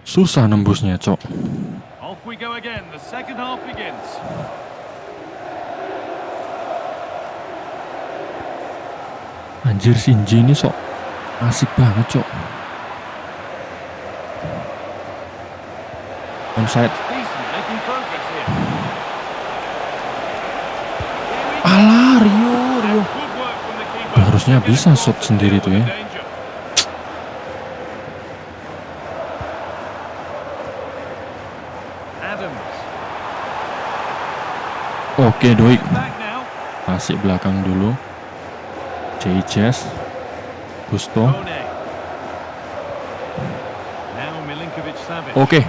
Susah nembusnya, cok. Off we go again. The second half begins. Anjir, Shinji ini sok asik banget, cok. Onside. Decent, making progress here. Alah, Rio. Good work from the keeper. Harusnya bisa shot sendiri tuh ya. Danger. Adams. Oke, Doik. Back now. Kasih belakang dulu. Jazz. Gusto. Kone. Now Milinkovic-Savic. Oke.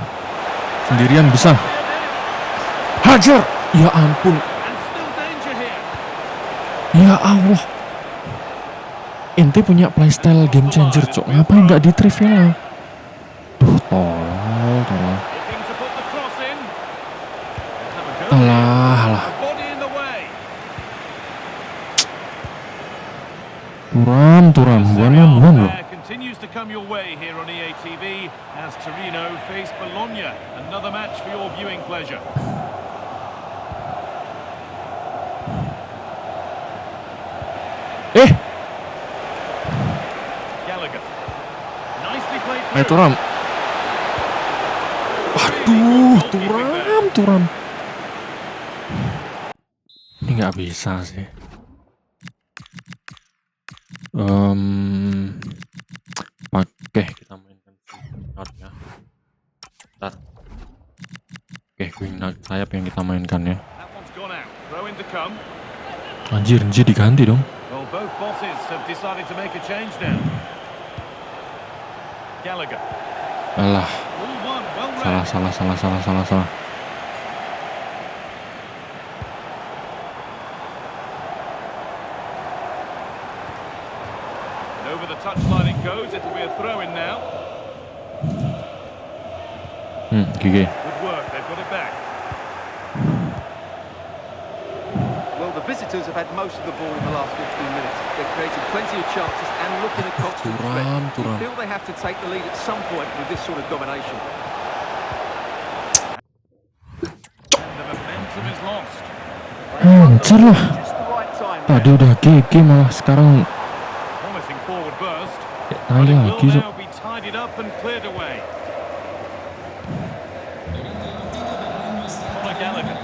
Sendirian bisa. Hajar. Ya ampun. And still danger here. Ya Allah. ente punya playstyle game changer, cok. Ngapain nggak di Trivela? Duh, tolol. Looking to put the cross in. Have a go. Alah. A body in the way. Turam, Serie A buan loh. affair continues to come your way here on EA TV as Torino face Bologna. Another match for your viewing pleasure. Gallagher. Nicely played through. Turam. Aduh, Turam. Ini nggak bisa sih. Pakai kita mainkan Wingnuts ya. Bentar. Oke, Wingnuts sayap yang kita mainkan ya. That one's gone out. Throw in to come. Anjir diganti dong. Well, both bosses have decided to make a change now. Gallagher. Alah, All one, well read. salah. And over the touchline it goes. It'll be a throw in now. GG. Good work. They've got it back. Well, the visitors have had most of the ball in the last 15 minutes. They've created plenty of chances and looking at constant threat. Turam. You feel they have to take the lead at some point with this sort of domination. And the momentum is lost. Anjir lah. Just the right time. Tadi udah GG malah sekarang Promising forward burst. tai But it lagi, will Cok. now be tidied up and cleared away. Conor Gallagher.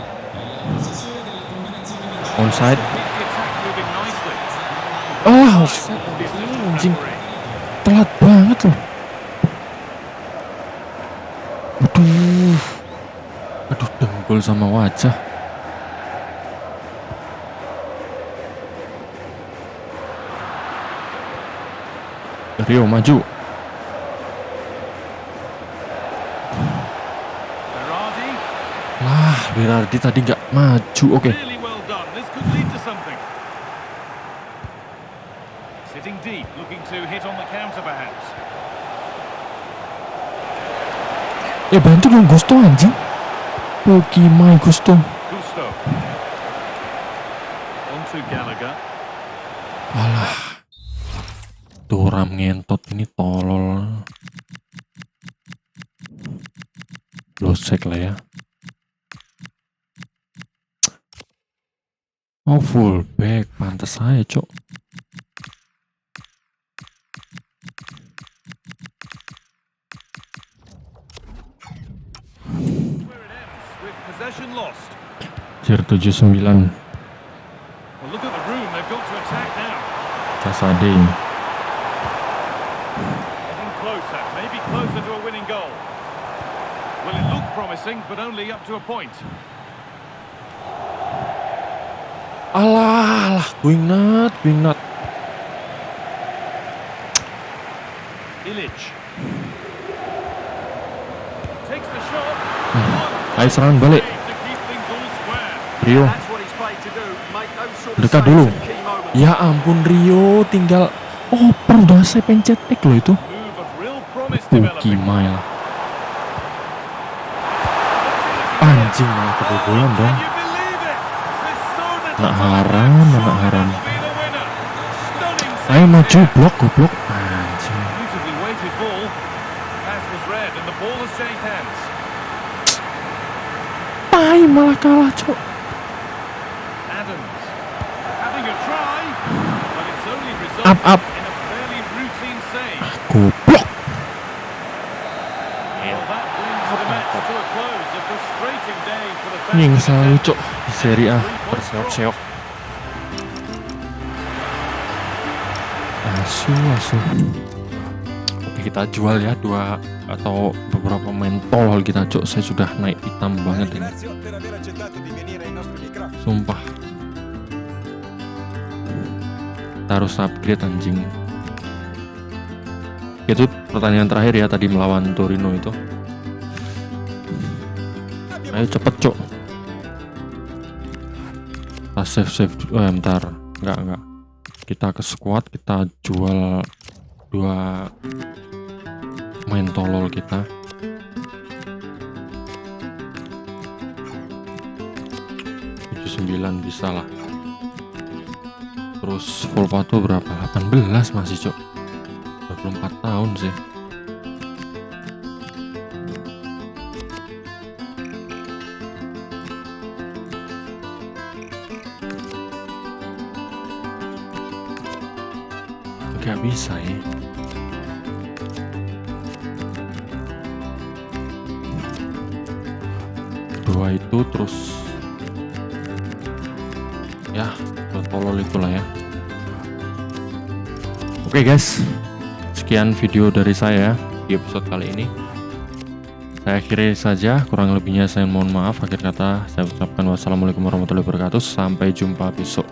Onside. Keep the attack moving nicely. Offside. The assistant Anjing. referee. Telat banget loh. Aduh, dengkul sama wajah. Rio maju. Berardi. Lah, Berardi tadi nggak maju. Oke. Really well done. This could lead to something. Sitting deep, looking to hit on the counter perhaps. Bantu dong Gusto anjing. Pokimai Gusto. Gusto. On to Gallagher. Alah. Turam ngentot ini tolol. Losek lah ya. Oh, full back. Pantes saya, Cok. Where it ends with possession lost. Jir 79. Well, look at the room. They've got to attack now. Casade. Getting closer, maybe closer to a winning goal. Well, it looked promising, but only up to a point. Alah, Wingnut. Illich. Takes the shot. Ayo serangan balik. To keep things all square. Rio, That's what he's paid to do. Make those sort of dekat saves dulu. in key moments. Ya ampun Rio, tinggal udah saya pencet X loh itu. Move of real promise developing. Pokimai lah. Anjing malah kebobolan dong. Can you believe it? With so little Anak time haram, left, anak haram. will be the winner. Stunning Ayo save maju, there. goblok. Anjing. Beautifully weighted ball. Pass was read and the ball has changed hands. Tai malah kalah, Cok. Adams having a try, but it's only resulted Up. in a fairly routine save. Goblok. Well, that brings the match to a close. A frustrating day for the fans. Nying of the selalu, Thames. Cok. Di Serie A 3 points berseok-seok. Asu. Oke, kita jual ya dua atau beberapa main tolol kita, Cok. Saya sudah naik hitam banget ini. Sumpah. Kita harus upgrade anjing. Itu pertandingan terakhir ya tadi melawan Torino itu. Ayo cepet, Cok. Kita save. Bentar. Enggak. kita ke squad, kita jual 2 main tolol kita. Bisa lah. Terus Volpato berapa? 18 masih, Cok. 24 tahun sih. Gak bisa ya. Dua itu terus ya tolol itulah ya. Oke guys, sekian video dari saya di episode kali ini. Saya akhiri saja, kurang lebihnya saya mohon maaf. Akhir kata saya ucapkan wassalamualaikum warahmatullahi wabarakatuh. Sampai jumpa besok.